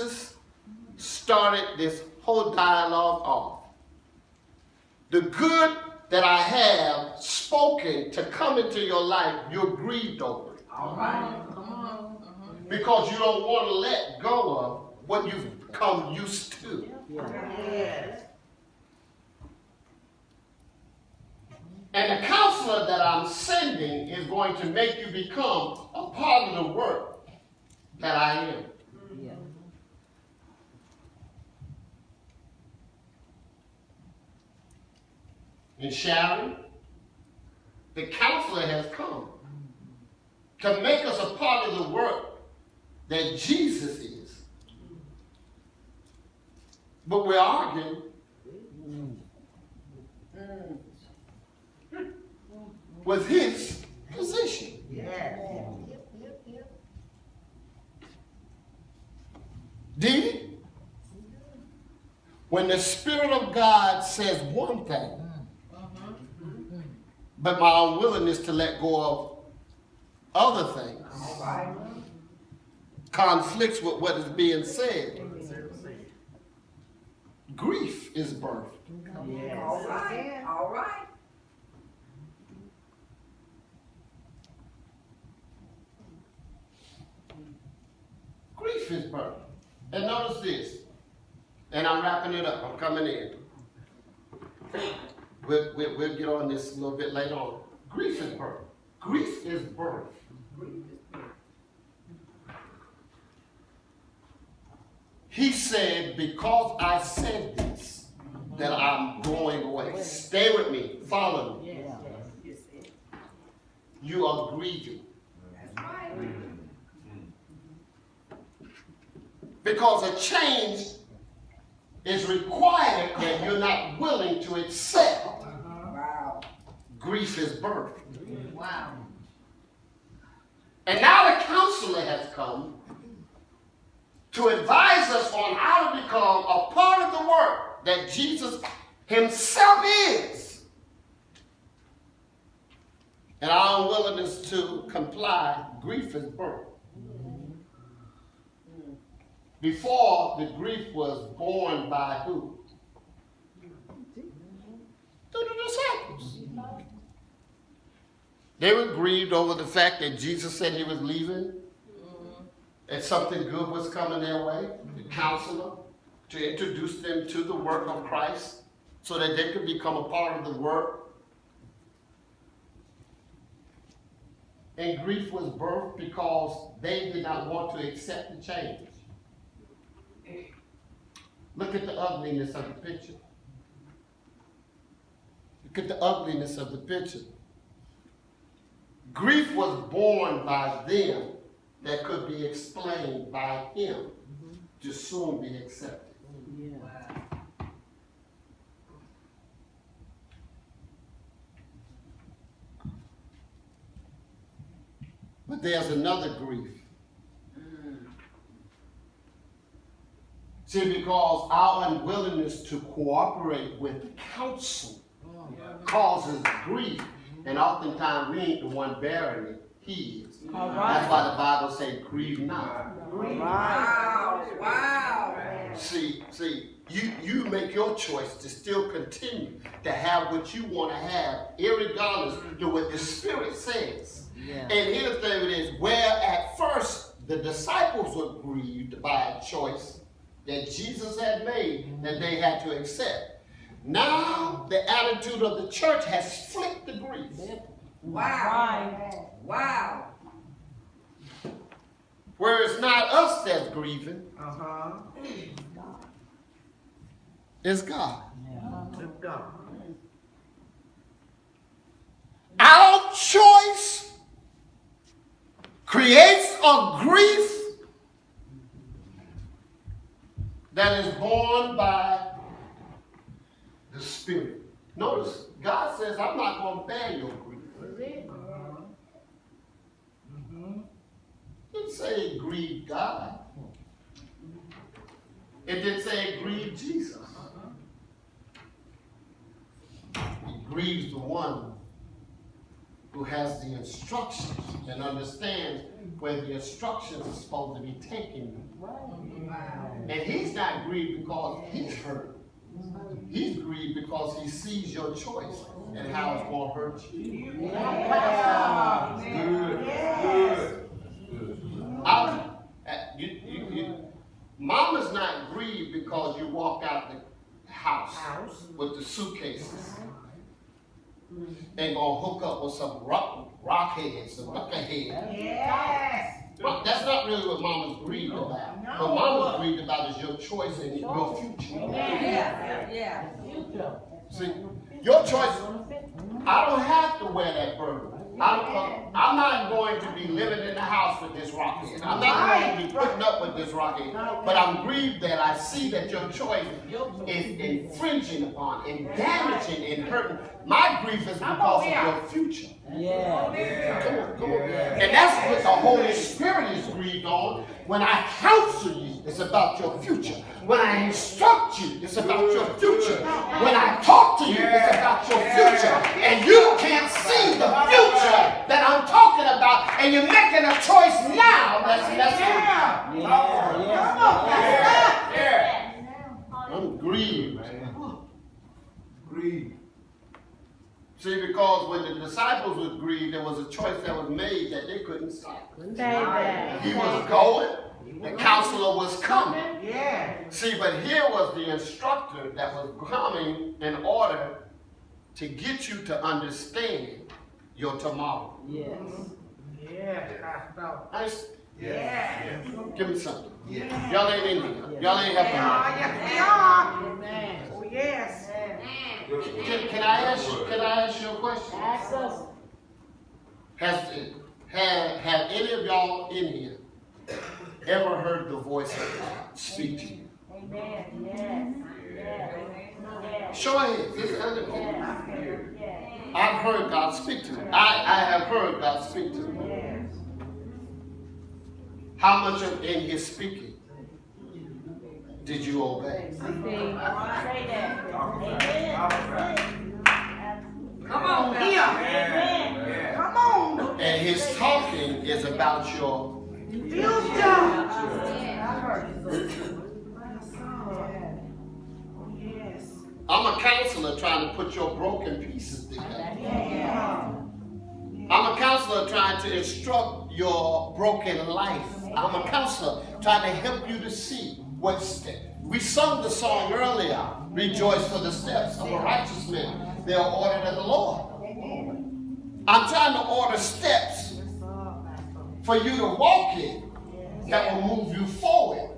Jesus started this whole dialogue off. The good that I have spoken to come into your life, you're grieved over it. All right. Come on. Because you don't want to let go of what you've become used to. Yes. And the counselor that I'm sending is going to make you become a part of the work that I am. Yeah. And Sharon, the counselor has come to make us a part of the work that Jesus is. But we're arguing with his position. Yes. Did it? When the Spirit of God says one thing, but my unwillingness to let go of other things conflicts with what is being said, grief is birthed. Yes. All right. All right. Grief is birthed. And notice this, and I'm wrapping it up, I'm coming in. We'll get on this a little bit later on. Grief is birth. Grief is birth. He said, because I said this, that I'm going away. Stay with me. Follow me. Yes. You are grieving. That's right. Because a change is required that you're not willing to accept. Wow. Grief is birth. Wow. And now the counselor has come to advise us on how to become a part of the work that Jesus himself is. And our unwillingness to comply, grief is birth. Before, the grief was born by who? Through the disciples. They were grieved over the fact that Jesus said he was leaving, and something good was coming their way, the counselor, to introduce them to the work of Christ so that they could become a part of the work. And grief was birthed because they did not want to accept the change. Look at the ugliness of the picture. Look at the ugliness of the picture. Grief was born by them that could be explained by him to soon be accepted. Yeah. But there's another grief. See, because our unwillingness to cooperate with counsel causes grief, and oftentimes we ain't the one bearing it, he is. That's why the Bible says, grieve not. Wow. See, you make your choice to still continue to have what you want to have, irregardless of what the Spirit says. Yeah. And here's the thing is, where at first the disciples were grieved by a choice that Jesus had made that they had to accept. Now the attitude of the church has flipped the grief. Wow. Wow. Where it's not us that's grieving, it's God. Our choice creates a grief that is born by the Spirit. Notice, God says, I'm not going to bear your grief. It didn't say it grieved God. It didn't say it grieved Jesus. It grieves the one who has the instructions and understands where the instructions are supposed to be taken. Wow. And he's not grieved because he's hurt. He's grieved because he sees your choice and how it's going to hurt you. Good. Mama's not grieved because you walk out the house with the suitcases and gonna hook up with some rock heads, some knuckleheads. Yes. That's not really what Mama's grieved about. What Mama's grieved about is your choice and your future. Yeah. See, your choice. I don't have to wear that burden. I'm not going to be living in the house with this rockhead. I'm not going to be putting up with this rockhead. But I'm grieved that I see that your choice is infringing upon and damaging and hurting. My grief is because of your future. Come on. And that's what the Holy Spirit is grieved on. When I counsel you, it's about your future. When I instruct you, it's about your future. When I talk to you, it's about your future. And you can't see the future that I'm talking about, and you're making a choice now that's messing up. I'm grieved. See, because when the disciples were grieved, there was a choice that was made that they couldn't stop. He was going, the counselor was coming. See, but here was the instructor that was coming in order to get you to understand your tomorrow. Give me something. Y'all ain't in here. Y'all ain't helping me. Can I ask you a question? Ask us. Have any of y'all in here ever heard the voice of God speak to you? Amen. Yes. Show of hands. This is other people. I've heard God speak to me. I have heard God speak to me. How much of in His speaking did you obey? Say that. Amen. Come on here. Amen. Come on. And His talking is about your I'm a counselor trying to put your broken pieces together. I'm a counselor trying to instruct your broken life. I'm a counselor trying to help you to see what step. We sung the song earlier, rejoice for the steps of a righteous man. They are ordered of the Lord. I'm trying to order steps for you to walk in that will move you forward.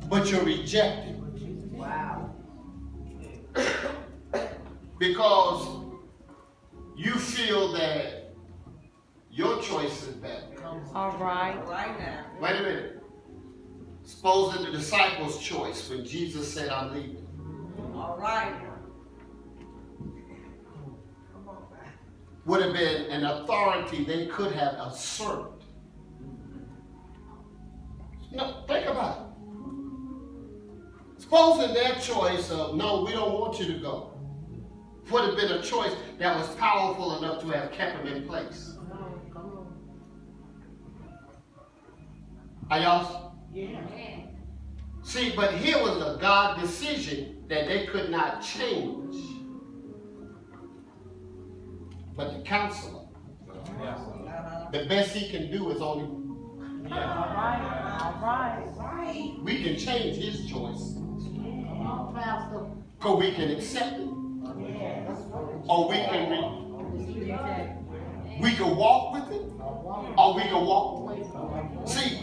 But you're rejected. Because you feel that your choice is better. All right. Right now. Wait a minute. Supposing the disciples' choice when Jesus said, I'm leaving. All right. Would have been an authority they could have usurped. No, think about it. Supposing their choice of, no, we don't want you to go, would have been a choice that was powerful enough to have kept them in place. Are y'all? See, but here was a God decision that they could not change. But the counselor, the best he can do is only. All right. We can change his choice. Because we can accept it. Or we can walk with it. Or we can walk away. See,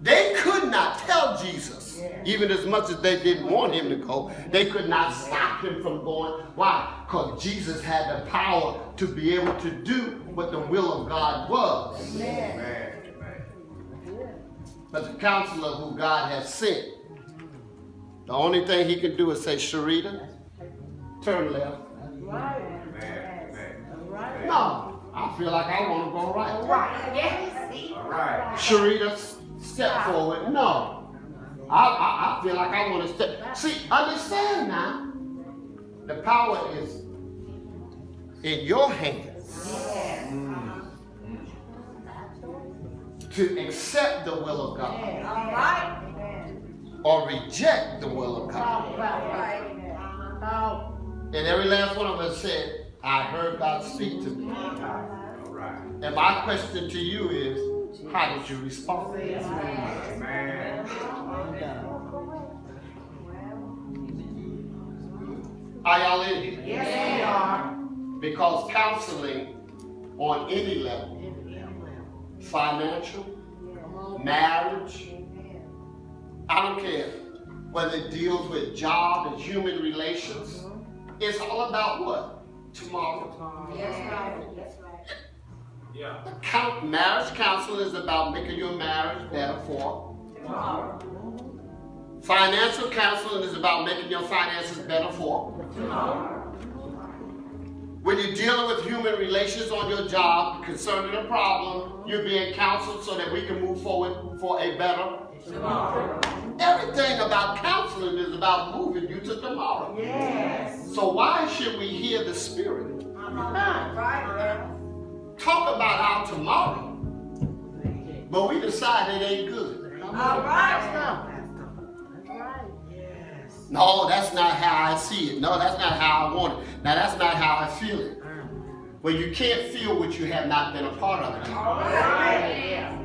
they could not tell Jesus, even as much as they didn't want him to go, they could not stop him from going. Why? Because Jesus had the power to be able to do what the will of God was. Amen. But the counselor who God has sent, the only thing he can do is say, Sharita, turn left. No, I feel like I want to go right. Sharita, step forward. No, I feel like I want to step. See, understand now, the power is in your hands to accept the will of God All right. or reject the will of God. Talk about it. Talk. And every last one of us said, I heard God speak to me. All right. And my question to you is, how did you respond? Amen. Are y'all in here? Yes, we are. Because counseling on any level, financial, marriage, I don't care whether it deals with job and human relations, it's all about what? Tomorrow. Marriage counseling is about making your marriage better for tomorrow. Financial counseling is about making your finances better for tomorrow. When you're dealing with human relations on your job concerning a problem, you're being counseled so that we can move forward for a better tomorrow. Everything about counseling is about moving you to tomorrow. Yes. So why should we hear the Spirit Right. talk about our tomorrow, but we decide it ain't good? All right. That's right. No, that's not how I see it. No, that's not how I want it. Now, that's not how I feel it. Well, you can't feel what you have not been a part of it. All right.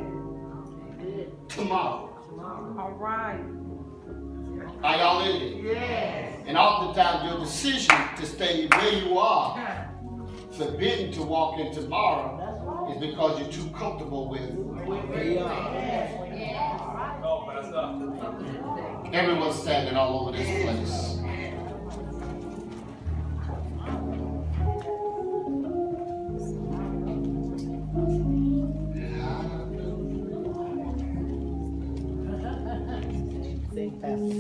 Tomorrow. All right. Are y'all in here? Yes. And oftentimes your decision to stay where you are, forbidden to walk in tomorrow, is because you're too comfortable with where you are. Everyone's standing all over this place.